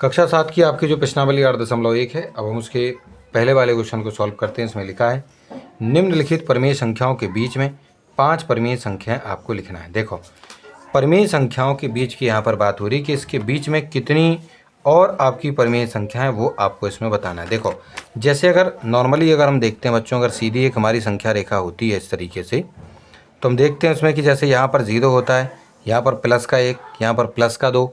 कक्षा 7 की आपकी जो प्रश्नावली 8.1 है, अब हम उसके पहले वाले क्वेश्चन को सॉल्व करते हैं। इसमें लिखा है निम्नलिखित परिमेय संख्याओं के बीच में 5 परिमेय संख्याएं आपको लिखना है। देखो, परिमेय संख्याओं के बीच की यहाँ पर बात हो रही है कि इसके बीच में कितनी और आपकी परिमेय संख्या है वो आपको इसमें बताना है। देखो, जैसे अगर नॉर्मली अगर हम देखते हैं बच्चों, अगर सीधी एक हमारी संख्या रेखा होती है इस तरीके से, तो हम देखते हैं उसमें कि जैसे यहाँ पर 0 होता है, यहाँ पर प्लस का 1, यहाँ पर प्लस का 2,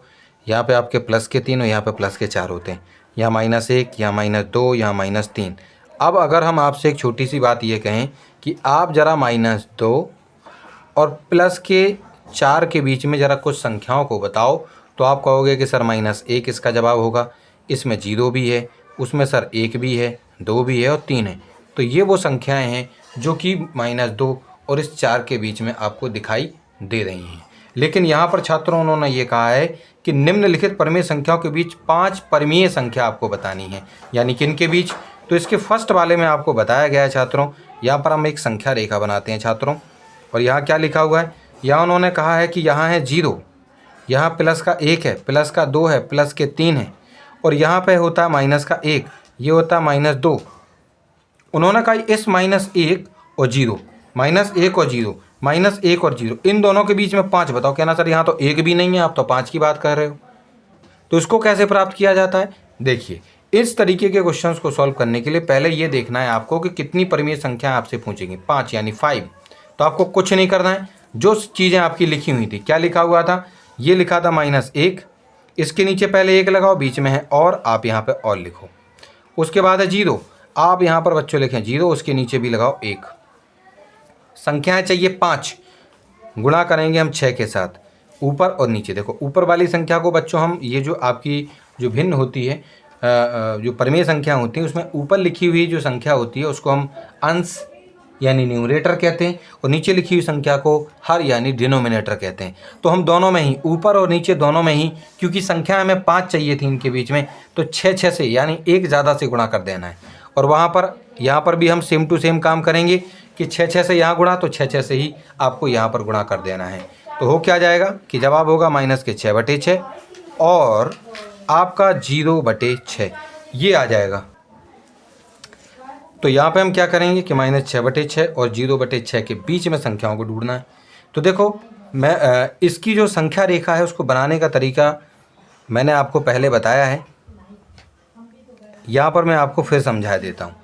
यहाँ पे आपके प्लस के 3 और यहाँ पे प्लस के 4 होते हैं। यहाँ -1, यहाँ -2, यहाँ -3। अब अगर हम आपसे एक छोटी सी बात ये कहें कि आप ज़रा -2 और प्लस के 4 के बीच में ज़रा कुछ संख्याओं को बताओ, तो आप कहोगे कि सर -1 इसका जवाब होगा, इसमें 0 भी है, उसमें सर 1 भी है, 2 भी है और 3 है। तो ये वो संख्याएं हैं जो कि -2 और इस 4 के बीच में आपको दिखाई दे रही हैं। लेकिन यहाँ पर छात्रों उन्होंने ये कहा है कि निम्नलिखित परिमेय संख्याओं के बीच 5 परिमेय संख्या आपको बतानी है, यानी किन के बीच। तो इसके फर्स्ट वाले में आपको बताया गया है छात्रों, यहाँ पर हम एक संख्या रेखा बनाते हैं छात्रों, और यहाँ क्या लिखा हुआ है, यहाँ उन्होंने कहा है कि यहाँ है 0, यहाँ प्लस का 1 है, प्लस का 2 है, प्लस के 3 है, और यहाँ पे होता है माइनस का 1, ये होता है -2। उन्होंने कहा इस -1 और 0, -1 और 0, -1 और 0, इन दोनों के बीच में 5 बताओ। कहना सर यहाँ तो 1 भी नहीं है, आप तो 5 की बात कर रहे हो। तो इसको कैसे प्राप्त किया जाता है? देखिए, इस तरीके के क्वेश्चंस को सॉल्व करने के लिए पहले ये देखना है आपको कि कितनी परिमेय संख्या आपसे पूछेंगी, 5 यानी 5। तो आपको कुछ नहीं करना है, जो चीज़ें आपकी लिखी हुई थी, क्या लिखा हुआ था, ये लिखा था -1, इसके नीचे पहले 1 लगाओ, बीच में है और, आप यहाँ पे और लिखो। उसके बाद है 0, आप यहाँ पर बच्चों लिखें 0, उसके नीचे भी लगाओ 1। संख्याएं चाहिए 5, गुणा करेंगे हम 6 के साथ, ऊपर और नीचे। देखो, ऊपर वाली संख्या को बच्चों हम, ये जो आपकी जो भिन्न होती है, जो परिमेय संख्या होती है, उसमें ऊपर लिखी हुई जो संख्या होती है उसको हम अंश यानी न्यूमरेटर कहते हैं, और नीचे लिखी हुई संख्या को हर यानी डिनोमिनेटर कहते हैं। तो हम दोनों में ही, ऊपर और नीचे दोनों में ही, क्योंकि संख्या हमें 5 चाहिए थी इनके बीच में, तो 6 से यानी 1 ज़्यादा से गुणा कर देना है। और वहाँ पर, यहाँ पर भी हम सेम टू सेम काम करेंगे कि 6 से यहाँ गुणा, तो 6 से ही आपको यहाँ पर गुणा कर देना है। तो हो क्या जाएगा कि जवाब होगा -6/6 और आपका 0/6, ये आ जाएगा। तो यहाँ पे हम क्या करेंगे कि -6/6 और 0/6 के बीच में संख्याओं को ढूंढना है। तो देखो, मैं इसकी जो संख्या रेखा है उसको बनाने का तरीका मैंने आपको पहले बताया है, यहाँ पर मैं आपको फिर समझा देता हूँ।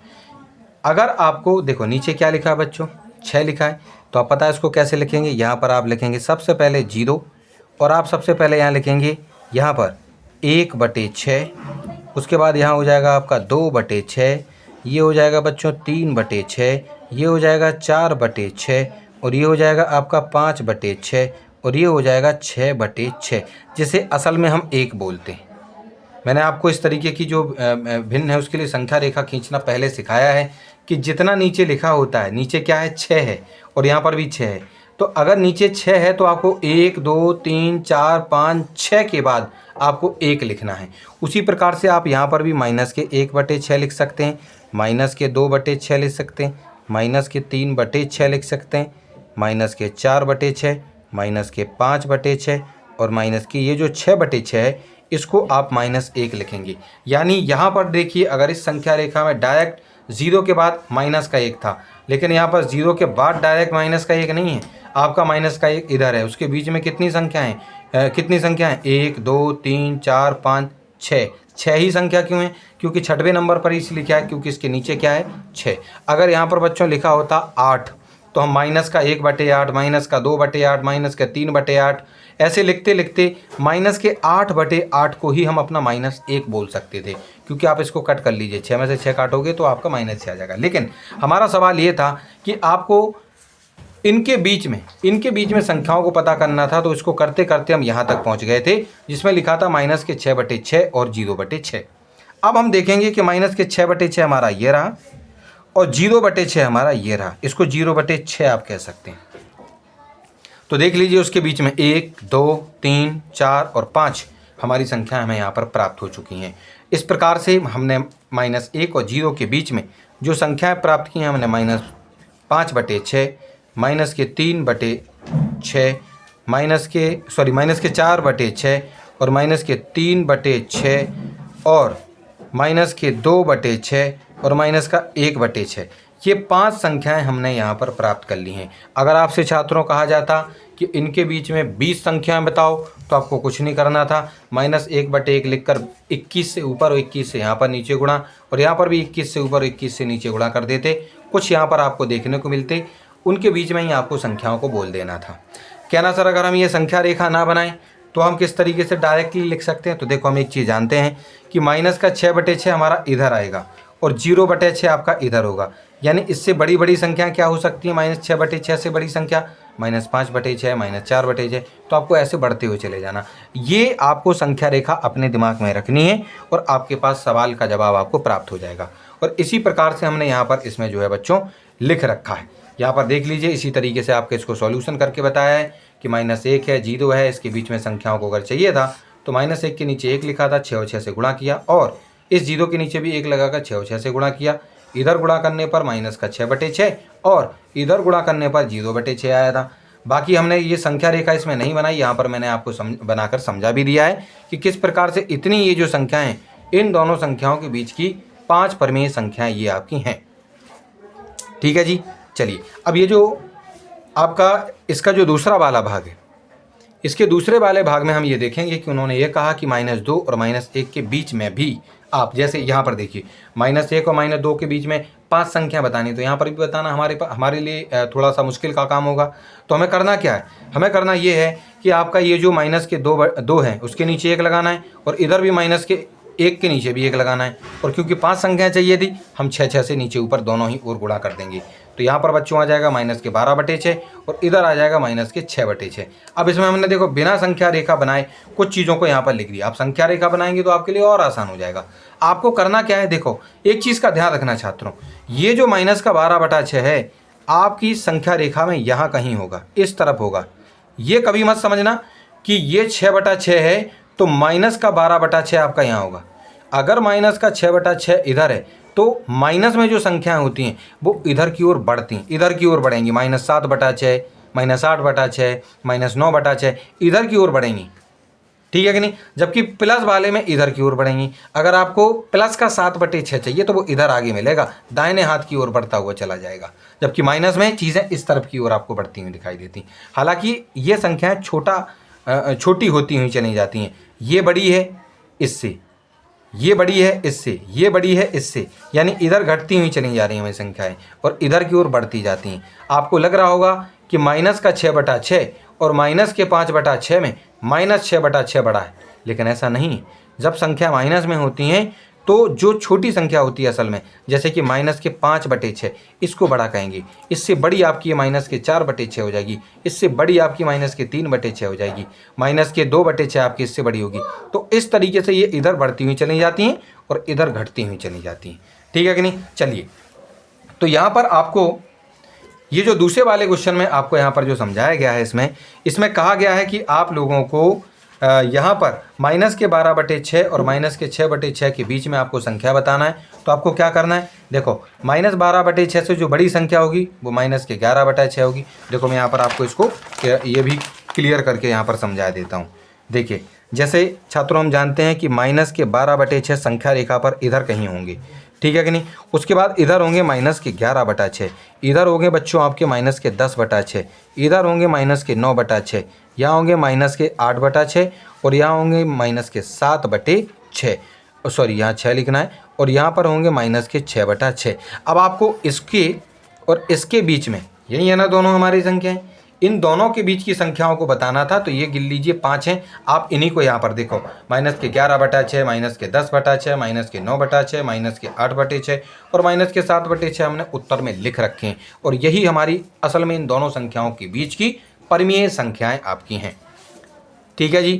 अगर आपको देखो नीचे क्या लिखा है बच्चों, 6 लिखा है, तो आप पता है इसको कैसे लिखेंगे। यहाँ पर आप लिखेंगे सबसे पहले 0, और आप सबसे पहले यहाँ लिखेंगे यहाँ पर 1/6, उसके बाद यहाँ हो जाएगा आपका 2/6, ये हो जाएगा बच्चों 3/6, ये हो जाएगा 4/6, और ये हो जाएगा आपका 5/6, और ये हो जाएगा 6/6, जिसे असल में हम 1 बोलते हैं। मैंने आपको इस तरीके की जो भिन्न है उसके लिए संख्या रेखा खींचना पहले सिखाया है कि जितना नीचे लिखा होता है, नीचे क्या है 6 है और यहाँ पर भी 6 है, तो अगर नीचे 6 है तो आपको 1 2 3 4 5 6 के बाद आपको 1 लिखना है। उसी प्रकार से आप यहाँ पर भी -1/6 लिख सकते हैं, -2/6 लिख सकते हैं, -3/6 लिख सकते हैं, -4/6, -5/6 और ये जो 6/6 है इसको आप -1 लिखेंगे। यानी यहाँ पर देखिए, अगर इस संख्या रेखा में डायरेक्ट 0 के बाद -1 था, लेकिन यहाँ पर 0 के बाद डायरेक्ट -1 नहीं है, आपका -1 इधर है। उसके बीच में कितनी संख्याएं, 1 2 3 4 5 6 ही संख्या क्यों है? क्योंकि 6वें नंबर पर इसलिए लिखा है क्योंकि इसके नीचे क्या है 6। अगर यहाँ पर बच्चों लिखा होता 8, तो हम -1/8, -2/8, -3/8 ऐसे लिखते लिखते -8/8 को ही हम अपना -1 बोल सकते थे, क्योंकि आप इसको कट कर लीजिए, 6 में से 6 काटोगे तो आपका -6 आ जाएगा। लेकिन हमारा सवाल ये था कि आपको इनके बीच में संख्याओं को पता करना था, तो इसको करते करते हम यहाँ तक पहुँच गए थे जिसमें लिखा था -6/6 और 0/6। अब हम देखेंगे कि -6/6 हमारा ये रहा और 0/6 हमारा ये रहा, इसको 0/6 आप कह सकते हैं। तो देख लीजिए, उसके बीच में 1 2 3 4 और 5 हमारी संख्या हमें यहाँ पर प्राप्त हो चुकी हैं। इस प्रकार से हमने -1 और 0 के बीच में जो संख्याएं प्राप्त की हैं, हमने -5/6, -3/6, -4/6 और -3/6 और माइनस के 2/6 और माइनस का 1/6, ये 5 संख्याएं हमने यहाँ पर प्राप्त कर ली हैं। अगर आपसे छात्रों कहा जाता कि इनके बीच में 20 संख्याएं बताओ तो आपको कुछ नहीं करना था, -1/1 लिखकर 21 से ऊपर और 21 से यहाँ पर नीचे गुणा, और यहाँ पर भी 21 से ऊपर और 21 से नीचे गुणा कर देते। कुछ यहाँ पर आपको देखने को मिलते, उनके बीच में ही आपको संख्याओं को बोल देना था। कहना सर अगर हम ये संख्या रेखा ना बनाएं तो हम किस तरीके से डायरेक्टली लिख सकते हैं? तो देखो हम एक चीज़ जानते हैं कि माइनस का 6/6 हमारा इधर आएगा और 0/6 आपका इधर होगा, यानी इससे बड़ी बड़ी संख्या क्या हो सकती है? -6/6 से बड़ी संख्या -5/6, -4/6, तो आपको ऐसे बढ़ते हुए चले जाना। ये आपको संख्या रेखा अपने दिमाग में रखनी है और आपके पास सवाल का जवाब आपको प्राप्त हो जाएगा। और इसी प्रकार से हमने यहाँ पर इसमें जो है बच्चों लिख रखा है। यहाँ पर देख लीजिए, इसी तरीके से आपके इसको सॉल्यूशन करके बताया है कि -1 है, 0 है, इसके बीच में संख्याओं को अगर चाहिए था तो -1 के नीचे 1 लिखा था, 6 और 6 से गुणा किया, और इस 0 के नीचे भी 1 लगाकर 6 और 6 से गुणा किया। इधर गुणा करने पर माइनस का 6/6 और इधर गुणा करने पर 0/6 आया था। बाकी हमने ये संख्या रेखा इसमें नहीं बनाई, यहाँ पर मैंने आपको बनाकर समझा भी दिया है कि किस प्रकार से इतनी ये जो संख्याएं, इन दोनों संख्याओं के बीच की 5 परिमेय संख्याएं ये आपकी हैं। ठीक है जी, चलिए अब ये जो आपका इसका जो दूसरा वाला भाग है, इसके दूसरे वाले भाग में हम ये देखेंगे कि उन्होंने ये कहा कि -2 और -1 के बीच में भी आप, जैसे यहाँ पर देखिए -1 और -2 के बीच में 5 संख्या बतानी, तो यहाँ पर भी बताना हमारे लिए थोड़ा सा मुश्किल का काम होगा। तो हमें करना क्या है? हमें करना ये है कि आपका ये जो माइनस के 2 है उसके नीचे 1 लगाना है, और इधर भी माइनस के 1 के नीचे भी 1 लगाना है, और क्योंकि 5 संख्याएं चाहिए थी हम 6 से नीचे ऊपर दोनों ही ओर गुणा कर देंगे। तो यहाँ पर बच्चों आ जाएगा माइनस के 12/6 और इधर आ जाएगा माइनस के 6/6। अब इसमें हमने देखो बिना संख्या रेखा बनाए कुछ चीज़ों को यहाँ पर लिख दिया। आप संख्या रेखा बनाएंगे तो आपके लिए और आसान हो जाएगा। आपको करना क्या है, देखो एक चीज़ का ध्यान रखना छात्रों, ये जो माइनस का 12/6 है आपकी संख्या रेखा में यहाँ कहीं होगा, इस तरफ होगा। ये कभी मत समझना कि ये 6/6 है तो माइनस का 12/6 आपका यहाँ होगा। अगर माइनस का 6/6 इधर है तो माइनस में जो संख्याएं होती हैं वो इधर की ओर बढ़ती हैं, इधर की ओर बढ़ेंगी, -7/6, -8/6, -9/6 इधर की ओर बढ़ेंगी। ठीक है कि नहीं? जबकि प्लस वाले में इधर की ओर बढ़ेंगी। अगर आपको प्लस का 7/6 चाहिए तो वो इधर आगे मिलेगा, दाहिने हाथ की ओर बढ़ता हुआ चला जाएगा, जबकि माइनस में चीज़ें इस तरफ की ओर आपको बढ़ती हुई दिखाई देती। हालांकि ये संख्याएं छोटी होती हुई चली जाती हैं। ये बड़ी है इससे, ये बड़ी है इससे, ये बड़ी है इससे, यानी इधर घटती हुई चली जा रही हैं हमारी संख्याएं और इधर की ओर बढ़ती जाती हैं। आपको लग रहा होगा कि माइनस का 6/6 और माइनस के 5/6 में -6/6 बड़ा है, लेकिन ऐसा नहीं। जब संख्या माइनस में होती हैं तो जो छोटी संख्या होती है असल में, जैसे कि माइनस के 5/6 इसको बड़ा कहेंगे, इससे बड़ी आपकी माइनस के 4/6 हो जाएगी, इससे बड़ी आपकी माइनस के 3/6 हो जाएगी, माइनस के 2/6 आपकी इससे बड़ी होगी। तो इस तरीके से ये इधर बढ़ती हुई चली जाती हैं और इधर घटती हुई चली जाती हैं। ठीक है कि नहीं? चलिए, तो यहाँ पर आपको ये जो दूसरे वाले क्वेश्चन में आपको यहाँ पर जो समझाया गया है, इसमें कहा गया है कि आप लोगों को यहाँ पर माइनस के 12/6 और माइनस के 6/6 के बीच में आपको संख्या बताना है। तो आपको क्या करना है, देखो -12/6 से जो बड़ी संख्या होगी वो माइनस के 11/6 होगी। देखो मैं यहाँ पर आपको इसको ये भी क्लियर करके यहाँ पर समझा देता हूँ। देखिए, जैसे छात्रों हम जानते हैं कि माइनस के 12/6 संख्या रेखा पर इधर कहीं होंगे, ठीक है कि नहीं? उसके बाद इधर होंगे माइनस के 11/6, इधर होंगे बच्चों आपके माइनस के 10/6, इधर होंगे माइनस के 9/6, यहाँ होंगे माइनस के 8/6 और यहाँ होंगे माइनस के 7/6, सॉरी यहाँ 6 लिखना है, और यहाँ पर होंगे माइनस के 6/6। अब आपको इसके और इसके बीच में, यही है ना दोनों हमारी संख्याएं, इन दोनों के बीच की संख्याओं को बताना था। तो ये गिन लीजिए 5 हैं, आप इन्हीं को यहाँ पर देखो, माइनस के 11/6, माइनस के 10/6, माइनस के 9/6, माइनस के 8/6 और माइनस के 7/6 हमने उत्तर में लिख रखे हैं। और यही हमारी असल में इन दोनों संख्याओं के बीच की परिमेय संख्याएं आपकी हैं। ठीक है जी?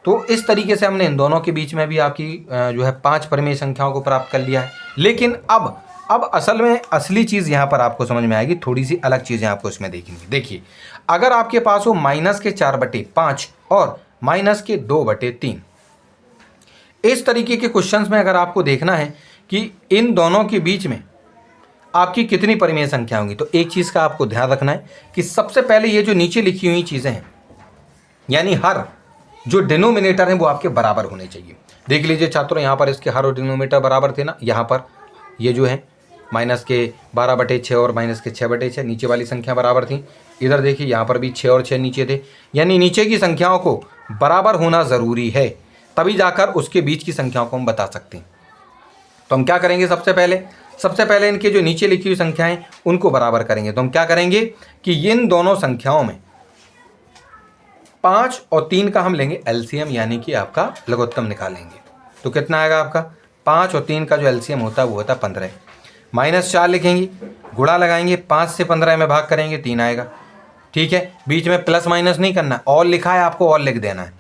तो इस तरीके से हमने इन दोनों के बीच में भी आपकी जो है 5 परिमेय संख्याओं को प्राप्त कर लिया है। लेकिन अब असल में असली चीज़ यहाँ पर आपको समझ में आएगी, थोड़ी सी अलग चीज़ें आपको इसमें देखेंगे। देखिए, अगर आपके पास हो माइनस के 4/5 और माइनस के 2/3, इस तरीके के क्वेश्चंस में अगर आपको देखना है कि इन दोनों के बीच में आपकी कितनी परिमेय संख्या होंगी, तो एक चीज़ का आपको ध्यान रखना है कि सबसे पहले ये जो नीचे लिखी हुई चीज़ें हैं, यानी हर जो डिनोमिनेटर हैं वो आपके बराबर होने चाहिए। देख लीजिए छात्रों, यहाँ पर इसके हर डिनोमिनेटर बराबर थे ना, यहाँ पर ये जो है माइनस के 12/6 और माइनस के 6/6 नीचे वाली संख्या बराबर थी। इधर देखिए यहाँ पर भी 6 और 6 नीचे थे, यानी नीचे की संख्याओं को बराबर होना ज़रूरी है, तभी जाकर उसके बीच की संख्याओं को हम बता सकते हैं। तो हम क्या करेंगे, सबसे पहले इनके जो नीचे लिखी हुई संख्याएं उनको बराबर करेंगे। तो हम क्या करेंगे कि इन दोनों संख्याओं में 5 और 3 का हम लेंगे एलसीएम, यानी कि आपका लघुत्तम निकालेंगे। तो कितना आएगा आपका, 5 और 3 का जो एलसीएम होता है वो होता है 15। -4 लिखेंगे, गुणा लगाएंगे, 5 से 15 में भाग करेंगे 3 आएगा। ठीक है, बीच में प्लस माइनस नहीं करना, और लिखा है आपको और लिख देना है,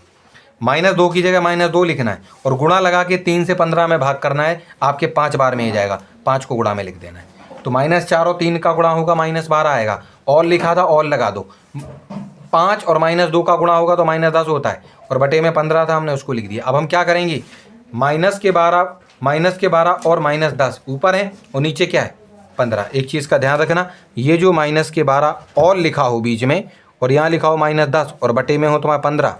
-2 की जगह -2 लिखना है, और गुणा लगा के 3 से 15 में भाग करना है, आपके 5 बार में ही जाएगा, 5 को गुणा में लिख देना है। तो -4 और 3 का गुणा होगा -12 आएगा, और लिखा था और लगा दो, 5 और -2 का गुणा होगा तो -10 होता है, और बटे में 15 था हमने उसको लिख दिया। अब हम क्या करेंगे, -12 और -10 ऊपर है और नीचे क्या है 15। एक चीज़ का ध्यान रखना, ये जो -12 और लिखा हो बीच में और यहाँ लिखा हो -10 और बटे में हो तुम्हारा 15,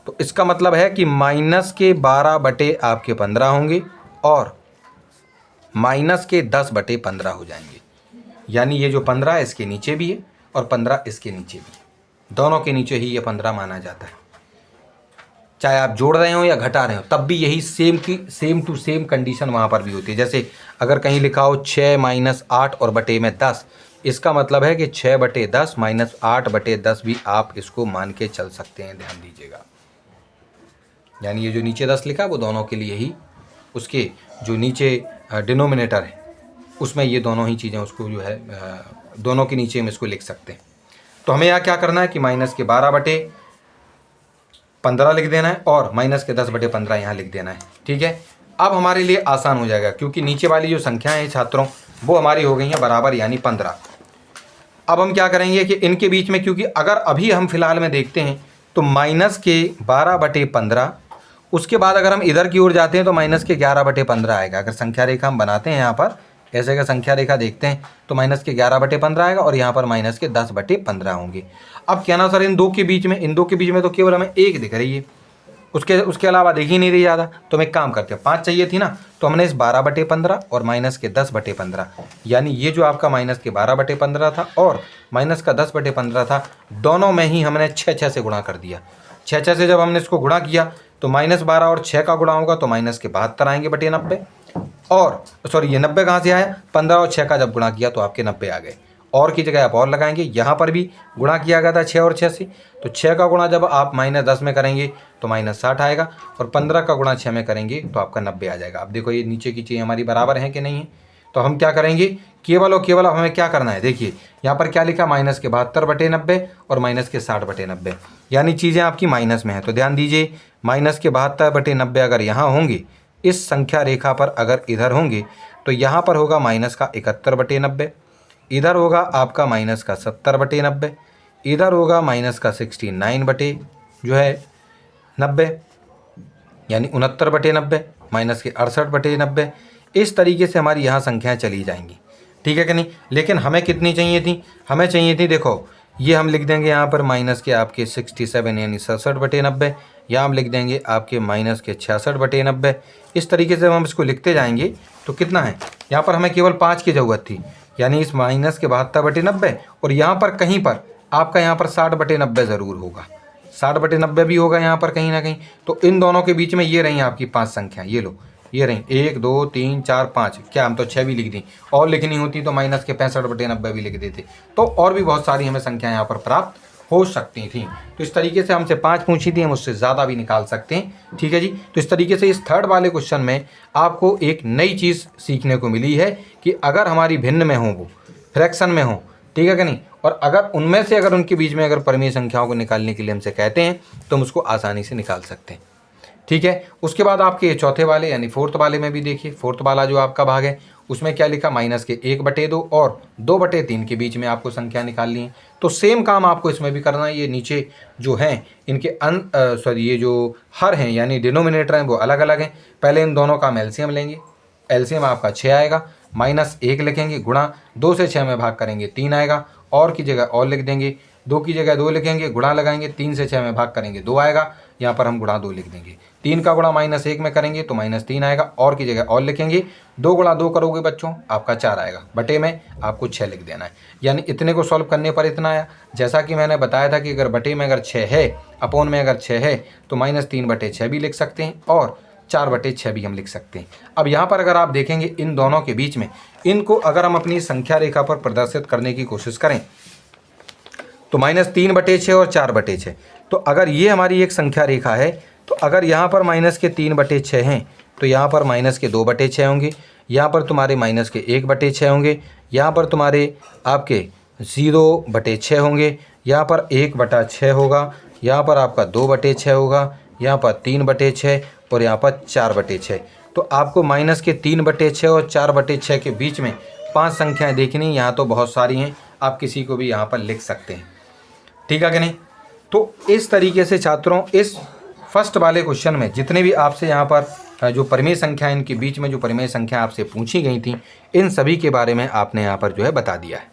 तो इसका मतलब है कि -12 बटे आपके 15 होंगे और -10 बटे 15 हो जाएंगे। यानी ये जो 15 इसके नीचे भी है और 15 इसके नीचे भी है, दोनों के नीचे ही ये 15 माना जाता है। चाहे आप जोड़ रहे हो या घटा रहे हो तब भी यही सेम टू सेम कंडीशन वहाँ पर भी होती है। जैसे अगर कहीं लिखा हो 6 - 8 और बटे में 10, इसका मतलब है कि 6/10 -8/10 भी आप इसको मान के चल सकते हैं, ध्यान दीजिएगा। यानी ये जो नीचे 10 लिखा वो दोनों के लिए ही, उसके जो नीचे डिनोमिनेटर है उसमें ये दोनों ही चीज़ें उसको जो है दोनों के नीचे हम इसको लिख सकते हैं। तो हमें यहाँ क्या करना है कि -12/15 लिख देना है और -10/15 यहाँ लिख देना है। ठीक है, अब हमारे लिए आसान हो जाएगा क्योंकि नीचे वाली जो संख्याएं हैं छात्रों वो हमारी हो गई हैं बराबर, यानी 15। अब हम क्या करेंगे कि इनके बीच में, क्योंकि अगर अभी हम फिलहाल में देखते हैं तो -12/15, उसके बाद अगर हम इधर की ओर जाते हैं तो -11/15 आएगा। अगर संख्या रेखा हम बनाते हैं यहाँ पर ऐसे का संख्या रेखा देखते हैं तो -11/15 आएगा और यहाँ पर -10/15 होंगे। अब क्या ना सर, इन दो के बीच में तो केवल हमें 1 दिख रही है, उसके अलावा दिख ही नहीं रही ज़्यादा। तो हम एक काम करते हैं, 5 चाहिए थी ना, तो हमने इस 12/15 और -10/15, यानी ये जो आपका -12/15 था और -10/15 था, दोनों में ही हमने 6 से गुणा कर दिया। 6 से जब हमने इसको गुणा किया तो -12 और 6 का गुणा होगा तो -72 आएंगे बटे 90, और सॉरी ये 90 कहाँ से आया, 15 और 6 का जब गुणा किया तो आपके 90 आ गए। और की जगह आप और लगाएंगे, यहाँ पर भी गुणा किया गया था 6 और 6 से, तो 6 का गुणा जब आप -10 में करेंगे तो -60 आएगा, और 15 का गुणा 6 में करेंगे तो आपका 90 आ जाएगा। अब देखो ये नीचे की चीज़ें हमारी बराबर हैं कि नहीं है, तो हम क्या करेंगे, केवल और केवल हमें क्या करना है, देखिए यहाँ पर क्या लिखा, -72/90 और -60/90, यानी चीज़ें आपकी माइनस में है। तो ध्यान दीजिए, -72/90 अगर यहाँ होंगे, इस संख्या रेखा पर अगर इधर होंगे तो यहाँ पर होगा -71/90, इधर होगा आपका -70/90, इधर होगा -69/90, यानी 69/90, -68/90। इस तरीके से हमारी यहाँ संख्याएं चली जाएंगी। ठीक है कि नहीं, लेकिन हमें कितनी चाहिए थी, हमें चाहिए थी, देखो ये हम लिख देंगे यहाँ पर आपके 67 यानी 67/90, यहाँ हम लिख देंगे आपके -66/90। इस तरीके से हम इसको लिखते जाएंगे तो कितना है, यहाँ पर हमें केवल 5 की ज़रूरत थी, यानी इस -72/90 और यहाँ पर कहीं पर आपका यहाँ पर 60/90 ज़रूर होगा, 60/90 भी होगा यहाँ पर कहीं ना कहीं। तो इन दोनों के बीच में ये रही आपकी 5 संख्या, ये लो ये रही 1 2 3 4 5, क्या हम तो 6 भी लिख दी, और लिखनी होती तो -65/90 भी लिख देते, तो और भी बहुत सारी हमें संख्या यहाँ पर प्राप्त हो सकती थी। तो इस तरीके से हमसे 5 पूछी थी, हम उससे ज़्यादा भी निकाल सकते हैं। ठीक है जी, तो इस तरीके से इस थर्ड वाले क्वेश्चन में आपको एक नई चीज़ सीखने को मिली है कि अगर हमारी भिन्न में हो, वो फ्रैक्शन में हो, ठीक है कि नहीं, और अगर उनमें से अगर उनके बीच में अगर परिमेय संख्याओं को निकालने के लिए हमसे कहते हैं तो हम उसको आसानी से निकाल सकते हैं। ठीक है, उसके बाद आपके चौथे वाले यानी फोर्थ वाले में भी देखिए, फोर्थ वाला जो आपका भाग है उसमें क्या लिखा, -1/2 और 2/3 के बीच में आपको संख्या निकालनी है। तो सेम काम आपको इसमें भी करना है। ये नीचे जो हैं इनके ये जो हर हैं यानी डिनोमिनेटर हैं वो अलग अलग हैं। पहले इन दोनों का हम एलसीएम लेंगे, एलसीएम आपका 6 आएगा, -1 लिखेंगे, गुणा 2 से 6 में भाग करेंगे 3 आएगा, और की जगह और लिख देंगे, 2 की जगह 2 लिखेंगे, गुणा लगाएंगे, 3 से 6 में भाग करेंगे 2 आएगा, यहाँ पर हम गुणा 2 लिख देंगे। 3 का गुणा -1 में करेंगे तो -3 आएगा, और की जगह और लिखेंगे। 2 गुणा 2 करोगे बच्चों आपका 4 आएगा, बटे में आपको 6 लिख देना है। यानी इतने को सॉल्व करने पर इतना आया। जैसा कि मैंने बताया था कि अगर बटे में अगर 6 है, अपोन में अगर 6 है तो -3/6 भी लिख सकते हैं और 4/6 भी हम लिख सकते हैं। अब यहाँ पर अगर आप देखेंगे इन दोनों के बीच में, इनको अगर हम अपनी संख्या रेखा पर प्रदर्शित करने की कोशिश करें तो -3/6 और 4/6। तो अगर ये हमारी एक संख्या रेखा है तो अगर यहाँ पर -3/6 हैं तो यहाँ पर -2/6 होंगे, यहाँ पर तुम्हारे -1/6 होंगे, यहाँ पर तुम्हारे आपके 0/6 होंगे, यहाँ पर 1/6 होगा, यहाँ पर आपका 2/6 होगा, यहाँ पर 3/6 और यहाँ पर 4/6। तो आपको -3/6 और 4/6 के बीच में 5 संख्याएं देखनी। यहाँ तो बहुत सारी हैं, आप किसी को भी यहाँ पर लिख सकते हैं, ठीक है कि नहीं। तो इस तरीके से छात्रों इस फर्स्ट वाले क्वेश्चन में जितने भी आपसे यहाँ पर जो परिमेय संख्या, इनके बीच में जो परिमेय संख्या आपसे पूछी गई थी, इन सभी के बारे में आपने यहाँ पर जो है बता दिया है।